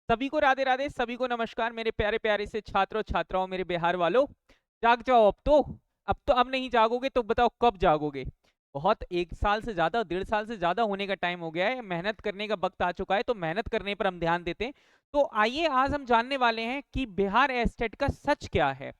सभी को राधे राधे, सभी को नमस्कार मेरे प्यारे प्यारे से छात्रों छात्राओं, मेरे बिहार वालों। जाग जाओ अब नहीं जागोगे तो बताओ कब जागोगे। बहुत 1 साल से ज्यादा, 1.5 साल से ज्यादा होने का टाइम हो गया है। मेहनत करने का वक्त आ चुका है, तो मेहनत करने पर हम ध्यान देते हैं। तो आइए आज हम जानने वाले हैं कि बिहार एस्टेट का सच क्या है,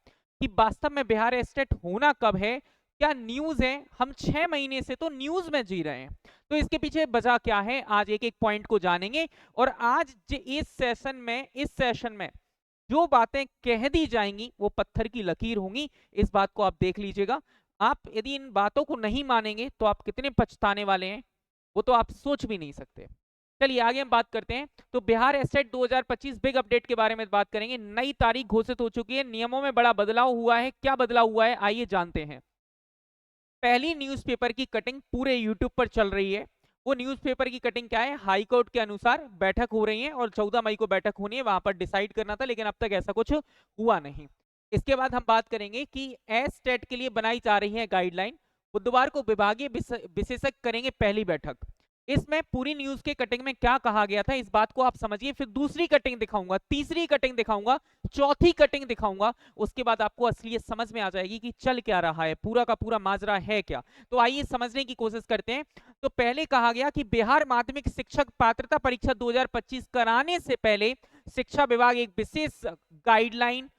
कि वास्तव में बिहार एस्टेट होना कब है, क्या न्यूज है। हम 6 महीने से तो न्यूज में जी रहे हैं, तो इसके पीछे वजह क्या है, आज एक एक पॉइंट को जानेंगे। और आज इस सेशन में जो बातें कह दी जाएंगी वो पत्थर की लकीर होंगी। इस बात को आप देख लीजिएगा। आप यदि इन बातों को नहीं मानेंगे तो आप कितने पछताने वाले हैं, वो तो आप सोच भी नहीं सकते। चलिए आगे हम बात करते हैं। तो बिहार एस्टेट 2025 बिग अपडेट के बारे में बात करेंगे। नई तारीख घोषित हो चुकी है, नियमों में बड़ा बदलाव हुआ है। क्या बदलाव हुआ है, आइए जानते हैं। पहली न्यूज़पेपर की कटिंग पूरे यूट्यूब पर चल रही है। वो न्यूज़पेपर की कटिंग क्या है, हाई कोर्ट के अनुसार बैठक हो रही है और 14 मई को बैठक होनी है, वहां पर डिसाइड करना था, लेकिन अब तक ऐसा कुछ हुआ नहीं। इसके बाद हम बात करेंगे कि एस्टेट के लिए बनाई जा रही है गाइडलाइन। बुधवार को विभागीय विशेषज्ञ करेंगे पहली बैठक। इसमें पूरी न्यूज के कटिंग में क्या कहा गया था इस बात को आप समझिए, फिर दूसरी कटिंग दिखाऊंगा, तीसरी कटिंग दिखाऊंगा, चौथी कटिंग दिखाऊंगा। उसके बाद आपको असलियत समझ में आ जाएगी कि चल क्या रहा है, पूरा का पूरा माजरा है क्या। तो आइए समझने की कोशिश करते हैं। तो पहले कहा गया कि बिहार माध्यमिक शिक्षक पात्रता परीक्षा 2025 कराने से पहले शिक्षा विभाग एक विशेष गाइडलाइन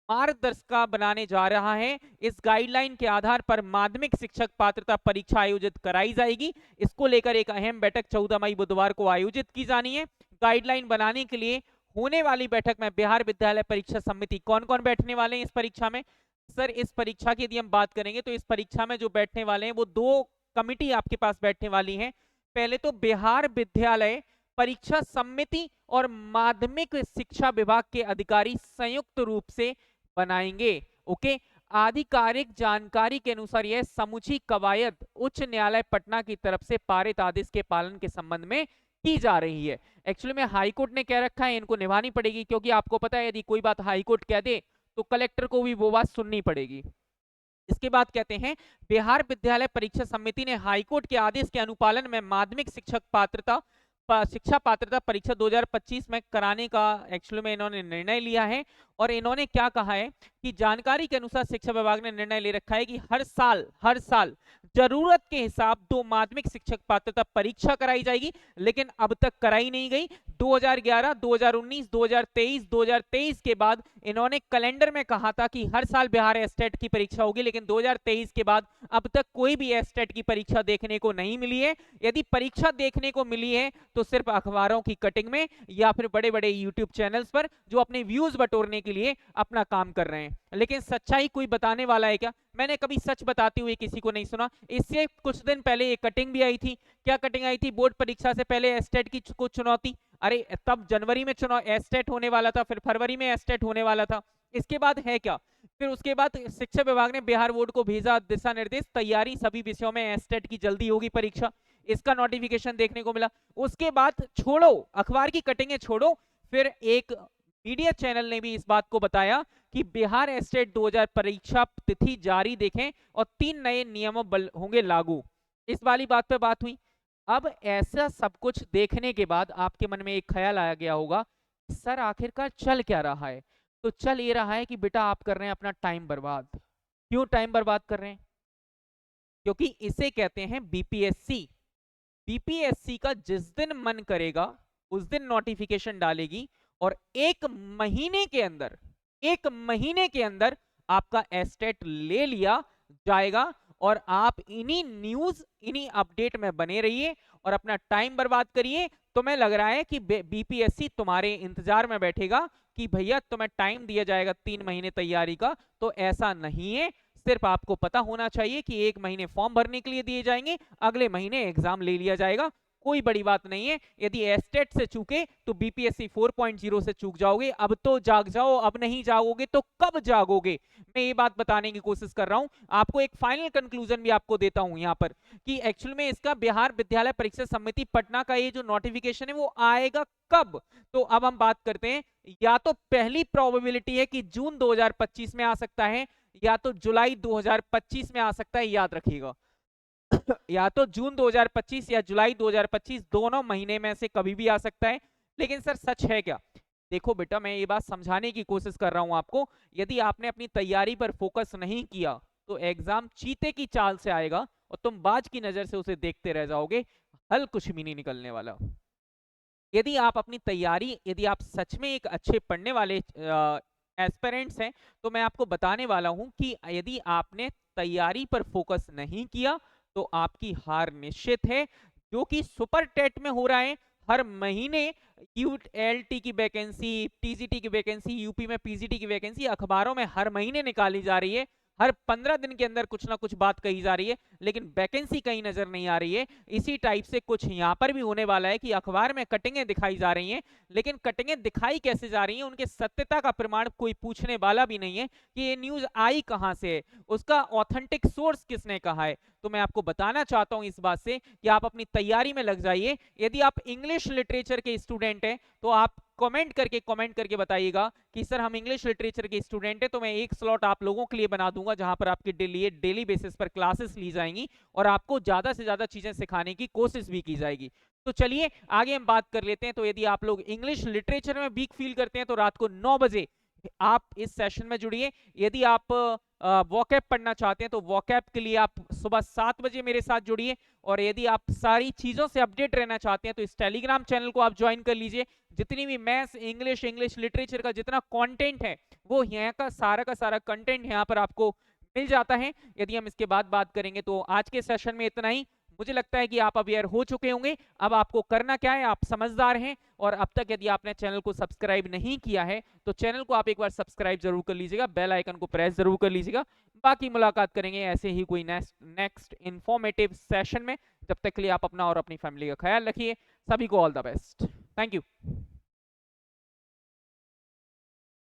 मार्गदर्शिका बनाने जा रहा है। इस गाइडलाइन के आधार पर माध्यमिक शिक्षक पात्रता परीक्षा आयोजित कराई जाएगी। इसको लेकर एक अहम बैठक 14 मई बुधवार को आयोजित की जानी है। गाइडलाइन बनाने के लिए होने वाली बैठक में बिहार विद्यालय परीक्षा समिति, कौन कौन बैठने वाले हैं इस परीक्षा में। सर इस परीक्षा की यदि हम बात करेंगे तो इस परीक्षा में जो बैठने वाले हैं वो दो कमिटी आपके पास बैठने वाली है। पहले तो बिहार विद्यालय परीक्षा समिति और माध्यमिक शिक्षा विभाग के अधिकारी संयुक्त रूप से बनाएंगे। ओके, आधिकारिक जानकारी के अनुसार यह समूची कवायद उच्च न्यायालय पटना की तरफ से पारित आदेश के पालन के संबंध में की जा रही है। एक्चुअली में हाईकोर्ट ने कह रखा है इनको निभानी पड़ेगी, क्योंकि आपको पता है यदि कोई बात हाईकोर्ट कह दे तो कलेक्टर को भी वो बात सुननी पड़ेगी। इसके बाद कहते हैं बिहार विद्यालय परीक्षा समिति ने हाईकोर्ट के आदेश के अनुपालन में माध्यमिक शिक्षा पात्रता परीक्षा 2025 में कराने का एक्चुअली में इन्होंने निर्णय लिया है। और इन्होंने क्या कहा है कि जानकारी के अनुसार शिक्षा विभाग ने निर्णय ले रखा है कि हर साल जरूरत के हिसाब दो माध्यमिक शिक्षक पात्रता परीक्षा कराई जाएगी, लेकिन अब तक कराई नहीं गई। 2011, 2019, 2023, 2023 के बाद इन्होंने कैलेंडर में कहा था कि हर साल बिहार एस्टेट की परीक्षा होगी, लेकिन 2023 के बाद अब तक कोई भी एस्टेट की परीक्षा देखने को नहीं मिली है। यदि परीक्षा देखने को मिली है तो सिर्फ अखबारों की कटिंग में या फिर बड़े बड़े यूट्यूब चैनल्स पर, जो अपने व्यूज बटोरने के लिए अपना काम कर रहे हैं। लेकिन सच्चाई कोई बताने वाला है क्या? मैंने कभी सच बताते हुए किसी को नहीं सुना। इससे कुछ दिन पहले एक कटिंग भी आई थी। क्या कटिंग आई थी? बोर्ड परीक्षा से पहले एस्टेट की कुछ चुनौती। अरे तब जनवरी में चुनाव एस्टेट होने वाला था, फिर फरवरी में एस्टेट होने वाला था। इसके बाद है क्या? फिर उसके बाद शिक्षा विभाग ने बिहार बोर्ड को भेजा दिशा निर्देश, तैयारी सभी विषयों में एस्टेट की जल्दी होगी परीक्षा। इसका नोटिफिकेशन देखने को मिला। उसके बाद छोड़ो अखबार की कटिंगें, छोड़ो, फिर एक मीडिया चैनल ने भी इस बात को बताया कि बिहार एस्टेट 2000 परीक्षा तिथि जारी देखें और 3 नए नियमों होंगे लागू। इस वाली बात पे बात हुई। अब ऐसा सब कुछ देखने के बाद आपके मन में एक ख्याल आया गया होगा, सर आखिरकार चल क्या रहा है? तो चल ये रहा है कि बेटा आप कर रहे हैं अपना टाइम बर्बाद। क्यों टाइम बर्बाद कर रहे हैं? क्योंकि इसे कहते हैं बीपीएससी। बीपीएससी का जिस दिन मन करेगा उस दिन नोटिफिकेशन डालेगी और एक महीने के अंदर आपका एस्टेट ले लिया जाएगा। और आप इन्हीं न्यूज, इन्हीं अपडेट में बने रहिए और अपना टाइम बर्बाद करिए। तुम्हें लग रहा है कि बीपीएससी तुम्हारे इंतजार में बैठेगा कि भैया तुम्हें टाइम दिया जाएगा 3 महीने तैयारी का, तो ऐसा नहीं है। सिर्फ आपको पता होना चाहिए कि 1 महीने फॉर्म भरने के लिए दिए जाएंगे, अगले महीने एग्जाम ले लिया जाएगा। कोई बड़ी बात नहीं है। यदि एस्टेट से चूके तो बीपीएससी 4.0 से चूक जाओगे। अब तो जाग जाओ, अब नहीं जागोगे तो कब जागोगे? मैं ये बात बताने की कोशिश कर रहा हूं। आपको एक फाइनल कंक्लूजन भी आपको देता हूं यहां पर कि एक्चुअल में इसका बिहार विद्यालय परीक्षा समिति पटना का ये जो नोटिफिकेशन है वो आएगा कब। तो अब हम बात करते हैं, या तो पहली प्रोबेबिलिटी है कि जून 2025 में आ सकता है, या तो जुलाई 2025 में आ सकता है। याद रखिएगा, या तो जून 2025 या जुलाई 2025, दोनों महीने में से कभी भी आ सकता है। लेकिन सर सच है क्या? देखो बेटा, मैं ये बात समझाने की कोशिश कर रहा हूं आपको, यदि आपने अपनी तैयारी पर फोकस नहीं किया तो एग्जाम चीते की चाल से आएगा और तुम बाज की नजर से उसे देखते रह जाओगे, हल कुछ भी नहीं निकलने वाला। यदि आप अपनी तैयारी, यदि आप सच में एक अच्छे पढ़ने वाले एस्पिरेंट्स हैं, तो मैं आपको बताने वाला हूं कि यदि आपने तैयारी पर फोकस नहीं किया तो आपकी हार निश्चित है। जो कि सुपर टेट में हो रहा है, हर महीने यूएलटी की वैकेंसी, टीजीटी की वैकेंसी, यूपी में पीजीटी की वैकेंसी अखबारों में हर महीने निकाली जा रही है, हर 15 दिन के अंदर कुछ ना कुछ बात कही जा रही है, लेकिन वैकेंसी कहीं नजर नहीं आ रही है। इसी टाइप से कुछ यहां पर भी होने वाला है कि अखबार में कटिंगें दिखाई जा रही हैं, लेकिन कटिंगें दिखाई कैसे जा रही हैं, उनके सत्यता का प्रमाण कोई पूछने वाला भी नहीं है कि ये न्यूज आई कहां से है, उसका ऑथेंटिक सोर्स किसने कहा है। तो मैं आपको बताना चाहता हूं इस बात से कि आप अपनी तैयारी में लग जाइए। यदि आप इंग्लिश लिटरेचर के स्टूडेंट हैं तो आप कमेंट करके बताइएगा कि सर हम इंग्लिश लिटरेचर के स्टूडेंट हैं, तो मैं एक स्लॉट आप लोगों के लिए बना दूंगा जहां पर आपके डेली बेसिस पर क्लासेस ली जाएंगी और आपको ज्यादा से ज्यादा चीजें सिखाने की कोशिश भी की जाएगी। तो चलिए आगे हम बात कर लेते हैं। तो यदि आप लोग इंग्लिश लिटरेचर में वीक फील करते हैं तो रात को 9 बजे आप इस सेशन में जुड़िए। यदि आप वॉकैब पढ़ना चाहते हैं तो वॉकैब के लिए आप सुबह 7 बजे मेरे साथ जुड़िए। और यदि आप सारी चीजों से अपडेट रहना चाहते हैं तो इस टेलीग्राम चैनल को आप ज्वाइन कर लीजिए। जितनी भी मैथ्स, इंग्लिश लिटरेचर का जितना कंटेंट है वो यहाँ का सारा कंटेंट यहाँ पर आपको मिल जाता है। यदि हम इसके बाद बात करेंगे तो आज के सेशन में इतना ही। मुझे लगता है कि आप अवेयर हो चुके होंगे। अब आपको करना क्या है, आप समझदार हैं और अब तक यदि आपने चैनल को सब्सक्राइब नहीं किया है तो चैनल को आप एक बार सब्सक्राइब जरूर कर लीजिएगा, बेल आइकन को प्रेस जरूर कर लीजिएगा। बाकी मुलाकात करेंगे ऐसे ही कोई नेक्स्ट इंफॉर्मेटिव सेशन में। जब तक के लिए आप अपना और अपनी फैमिली का ख्याल रखिए। सभी को all the best. Thank you.